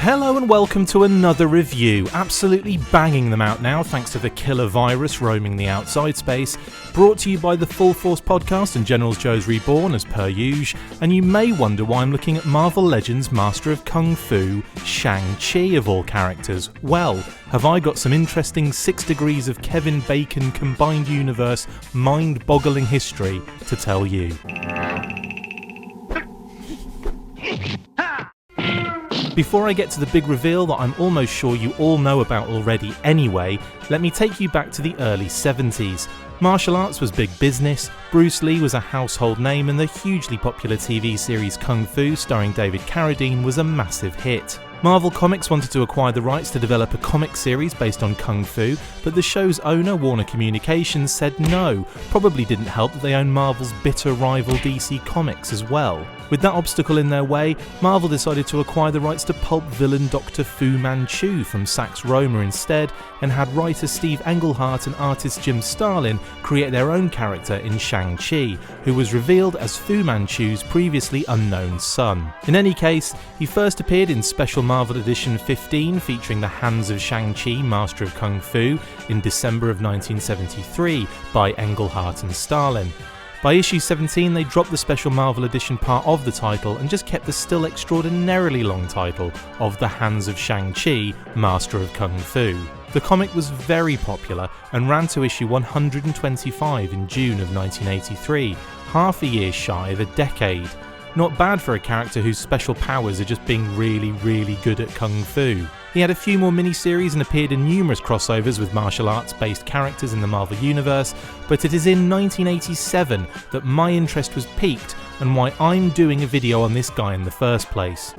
Hello and welcome to another review, absolutely banging them out now thanks to the killer virus roaming the outside space, brought to you by the Full Force podcast and General Joe's Reborn as per usual, and you may wonder why I'm looking at Marvel Legends Master of Kung Fu, Shang-Chi of all characters. Well, have I got some interesting 6 degrees of Kevin Bacon combined universe mind-boggling history to tell you. Before I get to the big reveal that I'm almost sure you all know about already anyway, let me take you back to the early 70s. Martial arts was big business, Bruce Lee was a household name, and the hugely popular TV series Kung Fu starring David Carradine was a massive hit. Marvel Comics wanted to acquire the rights to develop a comic series based on Kung Fu, but the show's owner, Warner Communications, said no. Probably didn't help that they own Marvel's bitter rival DC Comics as well. With that obstacle in their way, Marvel decided to acquire the rights to pulp villain Dr. Fu Manchu from Sax Roma instead, and had writer Steve Englehart and artist Jim Starlin create their own character in Shang-Chi, who was revealed as Fu Manchu's previously unknown son. In any case, he first appeared in Special Marvel Edition 15 featuring the Hands of Shang-Chi, Master of Kung Fu, in December of 1973 by Englehart and Starlin. By issue 17 they dropped the Special Marvel Edition part of the title and just kept the still extraordinarily long title of The Hands of Shang-Chi, Master of Kung Fu. The comic was very popular and ran to issue 125 in June of 1983, half a year shy of a decade. Not bad for a character whose special powers are just being really good at Kung Fu. He had a few more miniseries and appeared in numerous crossovers with martial arts-based characters in the Marvel Universe, but it is in 1987 that my interest was piqued and why I'm doing a video on this guy in the first place.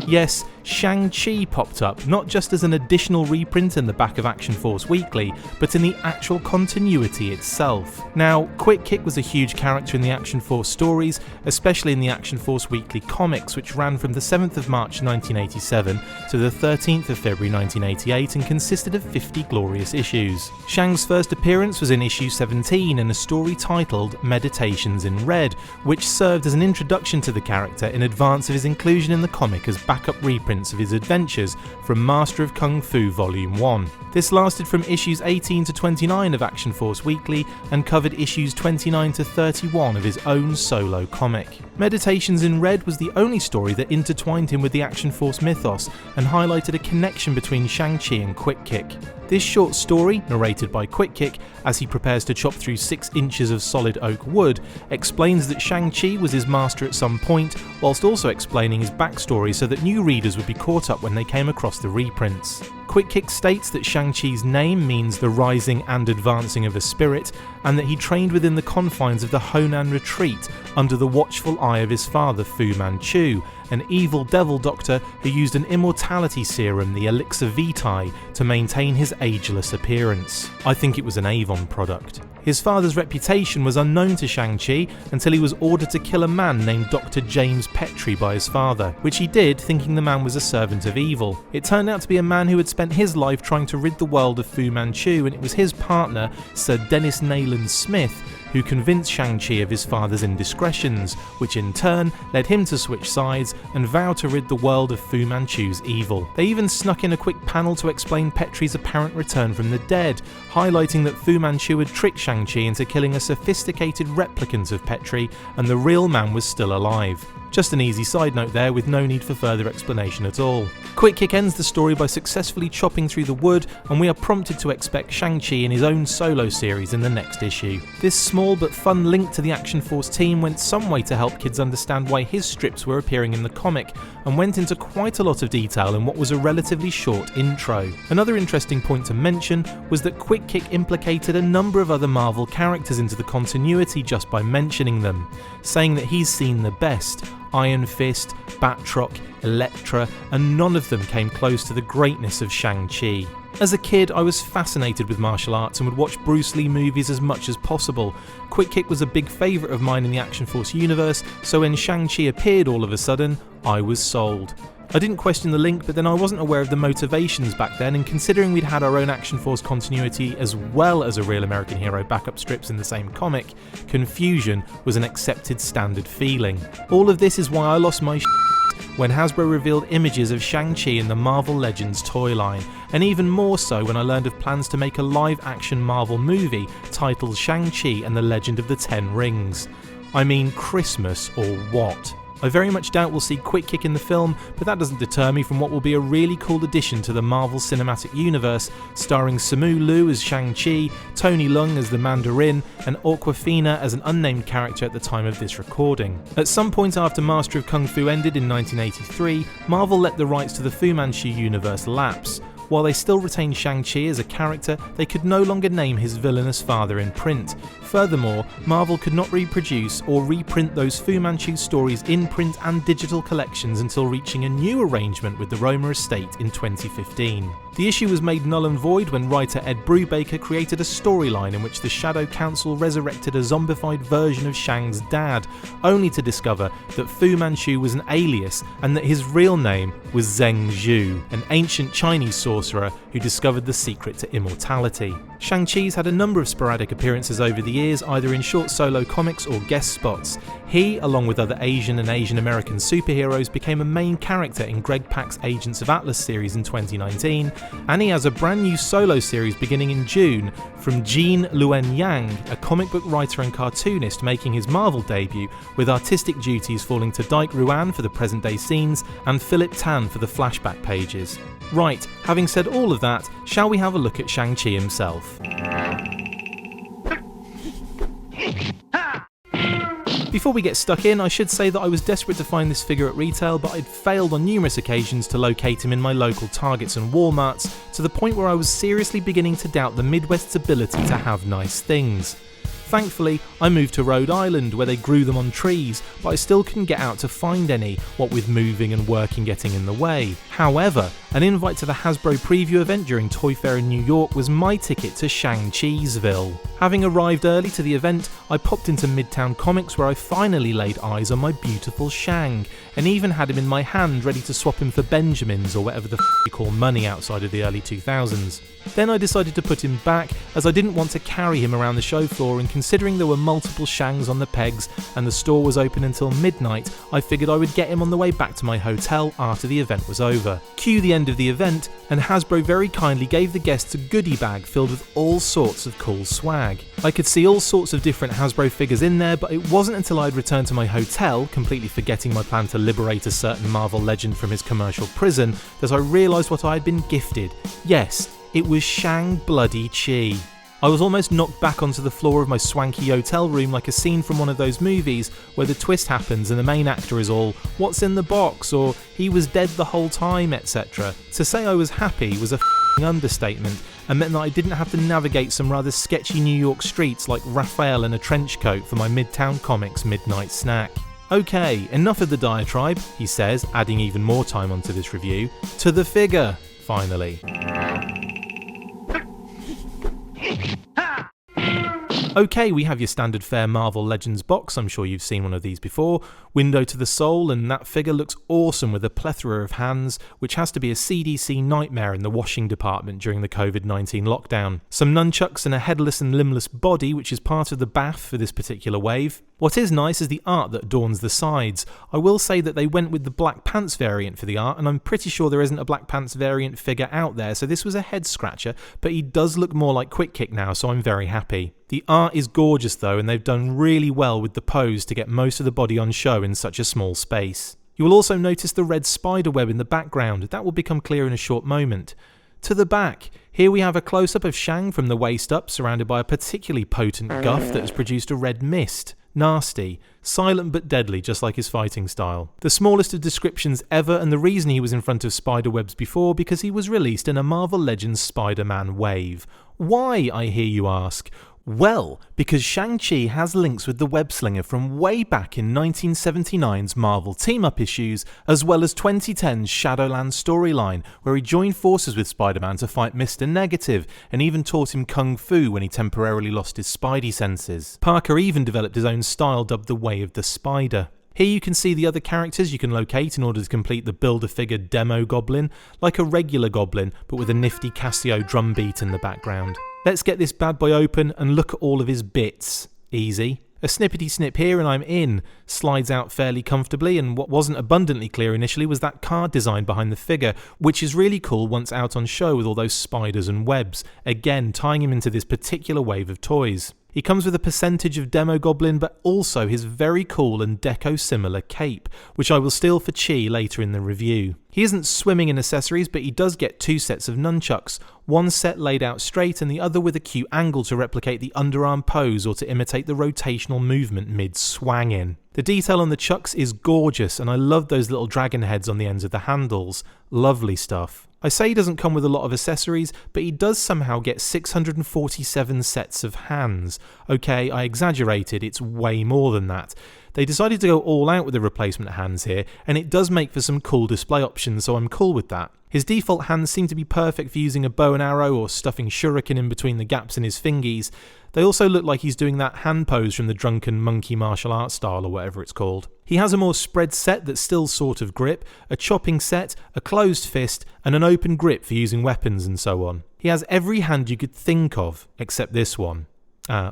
Yes, Shang-Chi popped up, not just as an additional reprint in the back of Action Force Weekly, but in the actual continuity itself. Now, Quick Kick was a huge character in the Action Force stories, especially in the Action Force Weekly comics, which ran from the 7th of March 1987 to the 13th of February 1988 and consisted of 50 glorious issues. Shang's first appearance was in issue 17 in a story titled Meditations in Red, which served as an introduction to the character in advance of his inclusion in the comic as backup reprints of his adventures from Master of Kung Fu Volume 1. This lasted from issues 18 to 29 of Action Force Weekly and covered issues 29 to 31 of his own solo comic. Meditations in Red was the only story that intertwined him with the Action Force mythos and highlighted a connection between Shang-Chi and Quick Kick. This short story, narrated by Quick Kick as he prepares to chop through 6 inches of solid oak wood, explains that Shang-Chi was his master at some point, whilst also explaining his backstory so that new readers would be caught up when they came across the reprints. Quick Kick states that Shang-Chi's name means the rising and advancing of a spirit, and that he trained within the confines of the Honan retreat under the watchful eye of his father Fu Manchu, an evil devil doctor who used an immortality serum, the Elixir Vitae, to maintain his ageless appearance. I think it was an Avon product. His father's reputation was unknown to Shang-Chi until he was ordered to kill a man named Dr. James Petrie by his father, which he did thinking the man was a servant of evil. It turned out to be a man who had spent his life trying to rid the world of Fu Manchu, and it was his partner, Sir Dennis Nayland Smith, who convinced Shang-Chi of his father's indiscretions, which in turn led him to switch sides and vow to rid the world of Fu Manchu's evil. They even snuck in a quick panel to explain Petrie's apparent return from the dead, highlighting that Fu Manchu had tricked Shang-Chi into killing a sophisticated replicant of Petrie and the real man was still alive. Just an easy side note there with no need for further explanation at all. Quick Kick ends the story by successfully chopping through the wood, and we are prompted to expect Shang-Chi in his own solo series in the next issue. This small but fun link to the Action Force team went some way to help kids understand why his strips were appearing in the comic, and went into quite a lot of detail in what was a relatively short intro. Another interesting point to mention was that Quick Kick implicated a number of other Marvel characters into the continuity just by mentioning them, saying that he's seen the best: Iron Fist, Batroc, Elektra, and none of them came close to the greatness of Shang-Chi. As a kid, I was fascinated with martial arts and would watch Bruce Lee movies as much as possible. Quick Kick was a big favourite of mine in the Action Force universe, so when Shang-Chi appeared all of a sudden, I was sold. I didn't question the link, but then I wasn't aware of the motivations back then, and considering we'd had our own Action Force continuity as well as a Real American Hero backup strips in the same comic, confusion was an accepted standard feeling. All of this is why I lost my when Hasbro revealed images of Shang-Chi in the Marvel Legends toy line, and even more so when I learned of plans to make a live-action Marvel movie titled Shang-Chi and the Legend of the Ten Rings. I mean, Christmas or what? I very much doubt we'll see Quick Kick in the film, but that doesn't deter me from what will be a really cool addition to the Marvel Cinematic Universe, starring Simu Liu as Shang-Chi, Tony Leung as the Mandarin, and Awkwafina as an unnamed character at the time of this recording. At some point after Master of Kung Fu ended in 1983, Marvel let the rights to the Fu Manchu universe lapse. While they still retained Shang-Chi as a character, they could no longer name his villainous father in print. Furthermore, Marvel could not reproduce or reprint those Fu Manchu stories in print and digital collections until reaching a new arrangement with the Roma estate in 2015. The issue was made null and void when writer Ed Brubaker created a storyline in which the Shadow Council resurrected a zombified version of Shang's dad, only to discover that Fu Manchu was an alias and that his real name was Zheng Zhu, an ancient Chinese sorcerer who discovered the secret to immortality. Shang-Chi's had a number of sporadic appearances over the years, either in short solo comics or guest spots. He, along with other Asian and Asian American superheroes, became a main character in Greg Pak's Agents of Atlas series in 2019, and he has a brand new solo series beginning in June from Jean Luen Yang, a comic book writer and cartoonist making his Marvel debut, with artistic duties falling to Dike Ruan for the present day scenes and Philip Tan for the flashback pages. Right, having said all of that, shall we have a look at Shang-Chi himself? Before we get stuck in, I should say that I was desperate to find this figure at retail, but I'd failed on numerous occasions to locate him in my local Targets and Walmarts, to the point where I was seriously beginning to doubt the Midwest's ability to have nice things. Thankfully, I moved to Rhode Island where they grew them on trees, but I still couldn't get out to find any, what with moving and working getting in the way. However, an invite to the Hasbro preview event during Toy Fair in New York was my ticket to Shang-Chi'sville. Having arrived early to the event, I popped into Midtown Comics where I finally laid eyes on my beautiful Shang, and even had him in my hand ready to swap him for Benjamins or whatever the you call money outside of the early 2000s. Then I decided to put him back, as I didn't want to carry him around the show floor, and considering there were multiple Shangs on the pegs and the store was open until midnight, I figured I would get him on the way back to my hotel after the event was over. Cue the end of the event, and Hasbro very kindly gave the guests a goodie bag filled with all sorts of cool swag. I could see all sorts of different Hasbro figures in there, but it wasn't until I'd returned to my hotel, completely forgetting my plan to liberate a certain Marvel legend from his commercial prison, that I realised what I had been gifted. Yes, it was Shang-Bloody-Chi. I was almost knocked back onto the floor of my swanky hotel room like a scene from one of those movies where the twist happens and the main actor is all, "What's in the box?" or "He was dead the whole time," etc. To say I was happy was a understatement, and meant that I didn't have to navigate some rather sketchy New York streets like Raphael in a trench coat for my Midtown Comics midnight snack. Okay, enough of the diatribe, he says, adding even more time onto this review. To the figure, finally. Okay, we have your standard fare Marvel Legends box, I'm sure you've seen one of these before, window to the soul, and that figure looks awesome with a plethora of hands, which has to be a CDC nightmare in the washing department during the COVID-19 lockdown. Some nunchucks and a headless and limbless body, which is part of the bath for this particular wave. What is nice is the art that adorns the sides. I will say that they went with the Black Pants variant for the art, and I'm pretty sure there isn't a Black Pants variant figure out there, so this was a head scratcher, but he does look more like Quick Kick now, so I'm very happy. The art is gorgeous though, and they've done really well with the pose to get most of the body on show in such a small space. You will also notice the red spider web in the background. That will become clear in a short moment. To the back, here we have a close-up of Shang from the waist up, surrounded by a particularly potent guff that has produced a red mist. Nasty, silent but deadly, just like his fighting style. The smallest of descriptions ever, and the reason he was in front of spiderwebs before, because he was released in a Marvel Legends Spider-Man wave. Why, I hear you ask? Well, because Shang-Chi has links with the web-slinger from way back in 1979's Marvel Team-Up issues, as well as 2010's Shadowland storyline, where he joined forces with Spider-Man to fight Mr. Negative, and even taught him Kung Fu when he temporarily lost his Spidey senses. Parker even developed his own style dubbed the Way of the Spider. Here you can see the other characters you can locate in order to complete the Build-A-Figure demo goblin, like a regular goblin but with a nifty Casio drum beat in the background. Let's get this bad boy open and look at all of his bits. Easy. A snippety snip here and I'm in. Slides out fairly comfortably, and what wasn't abundantly clear initially was that card design behind the figure, which is really cool once out on show with all those spiders and webs, again tying him into this particular wave of toys. He comes with a percentage of Demo Goblin, but also his very cool and deco-similar cape, which I will steal for Chi later in the review. He isn't swimming in accessories, but he does get 2 sets of nunchucks, one set laid out straight and the other with a cute angle to replicate the underarm pose or to imitate the rotational movement mid-swang-in. The detail on the chucks is gorgeous, and I love those little dragon heads on the ends of the handles. Lovely stuff. I say he doesn't come with a lot of accessories, but he does somehow get 647 sets of hands. Okay, I exaggerated, it's way more than that. They decided to go all out with the replacement hands here, and it does make for some cool display options, so I'm cool with that. His default hands seem to be perfect for using a bow and arrow or stuffing shuriken in between the gaps in his fingies. They also look like he's doing that hand pose from the drunken monkey martial arts style or whatever it's called. He has a more spread set that still sort of grip, a chopping set, a closed fist, and an open grip for using weapons and so on. He has every hand you could think of, except this one.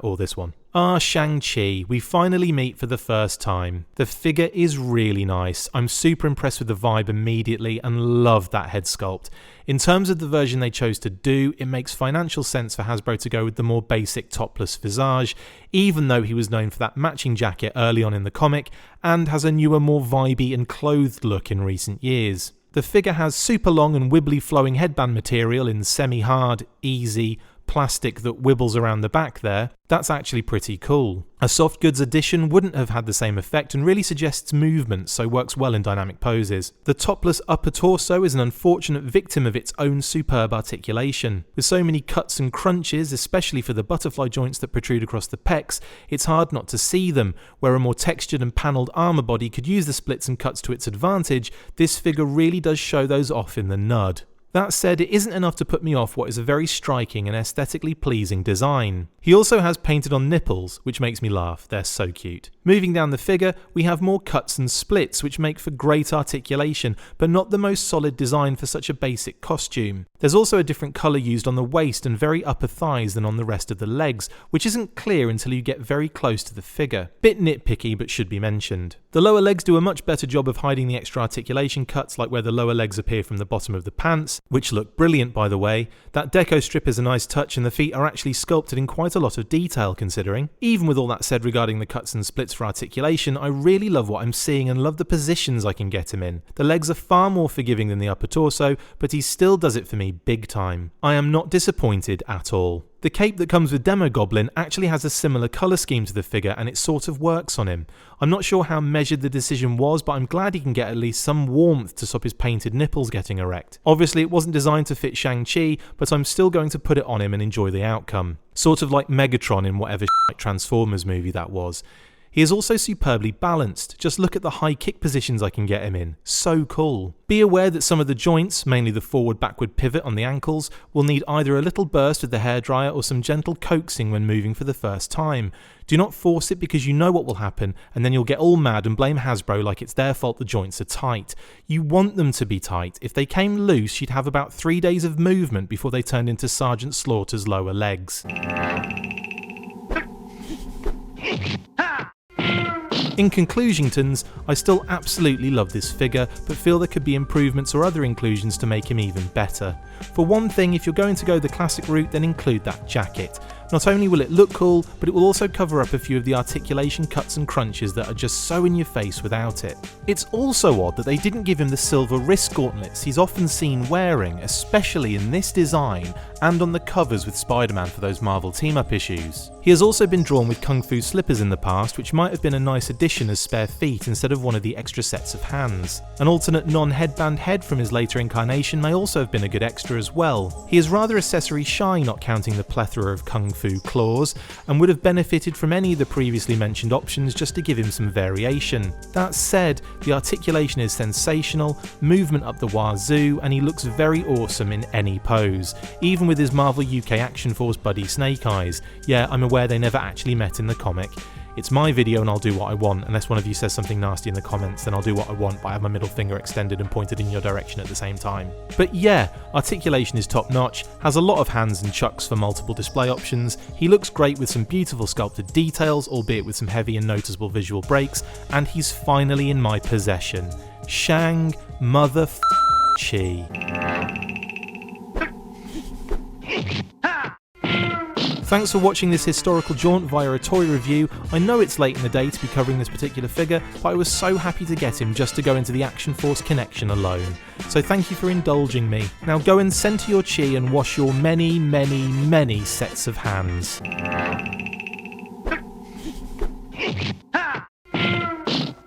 Or this one. Shang-Chi, we finally meet for the first time. The figure is really nice. I'm super impressed with the vibe immediately and love that head sculpt. In terms of the version they chose to do, it makes financial sense for Hasbro to go with the more basic topless visage, even though he was known for that matching jacket early on in the comic and has a newer, more vibey and clothed look in recent years. The figure has super long and wibbly flowing headband material in semi-hard, easy, plastic that wibbles around the back there. That's actually pretty cool. A soft goods edition wouldn't have had the same effect and really suggests movement, so works well in dynamic poses. The topless upper torso is an unfortunate victim of its own superb articulation. With so many cuts and crunches, especially for the butterfly joints that protrude across the pecs, it's hard not to see them. Where a more textured and panelled armour body could use the splits and cuts to its advantage, this figure really does show those off in the nud. That said, it isn't enough to put me off what is a very striking and aesthetically pleasing design. He also has painted on nipples, which makes me laugh, they're so cute. Moving down the figure, we have more cuts and splits, which make for great articulation, but not the most solid design for such a basic costume. There's also a different colour used on the waist and very upper thighs than on the rest of the legs, which isn't clear until you get very close to the figure. Bit nitpicky, but should be mentioned. The lower legs do a much better job of hiding the extra articulation cuts, like where the lower legs appear from the bottom of the pants, which look brilliant by the way. That deco strip is a nice touch and the feet are actually sculpted in quite a lot of detail considering. Even with all that said regarding the cuts and splits for articulation, I really love what I'm seeing and love the positions I can get him in. The legs are far more forgiving than the upper torso, but he still does it for me big time. I am not disappointed at all. The cape that comes with Demo Goblin actually has a similar colour scheme to the figure and it sort of works on him. I'm not sure how measured the decision was, but I'm glad he can get at least some warmth to stop his painted nipples getting erect. Obviously it wasn't designed to fit Shang-Chi, but I'm still going to put it on him and enjoy the outcome. Sort of like Megatron in whatever Transformers movie that was. He is also superbly balanced. Just look at the high kick positions I can get him in. So cool. Be aware that some of the joints, mainly the forward-backward pivot on the ankles, will need either a little burst with the hairdryer or some gentle coaxing when moving for the first time. Do not force it because you know what will happen and then you'll get all mad and blame Hasbro like it's their fault the joints are tight. You want them to be tight. If they came loose, you'd have about 3 days of movement before they turned into Sergeant Slaughter's lower legs. In conclusion-tons, I still absolutely love this figure, but feel there could be improvements or other inclusions to make him even better. For one thing, if you're going to go the classic route, then include that jacket. Not only will it look cool, but it will also cover up a few of the articulation cuts and crunches that are just so in your face without it. It's also odd that they didn't give him the silver wrist gauntlets he's often seen wearing, especially in this design and on the covers with Spider-Man for those Marvel team-up issues. He has also been drawn with kung fu slippers in the past, which might have been a nice addition as spare feet instead of one of the extra sets of hands. An alternate non-headband head from his later incarnation may also have been a good extra as well. He is rather accessory shy, not counting the plethora of kung fu claws, and would have benefited from any of the previously mentioned options just to give him some variation. That said, the articulation is sensational, movement up the wazoo, and he looks very awesome in any pose, even with his Marvel UK Action Force buddy Snake Eyes. Yeah, I'm aware they never actually met in the comic. It's my video and I'll do what I want, unless one of you says something nasty in the comments, then I'll do what I want, but I have my middle finger extended and pointed in your direction at the same time. But yeah, articulation is top notch, has a lot of hands and chucks for multiple display options, he looks great with some beautiful sculpted details, albeit with some heavy and noticeable visual breaks, and he's finally in my possession. Shang-Chi. Thanks for watching this historical jaunt via a toy review. I know it's late in the day to be covering this particular figure, but I was so happy to get him just to go into the Action Force connection alone. So thank you for indulging me. Now go and centre your chi and wash your many, many, many sets of hands.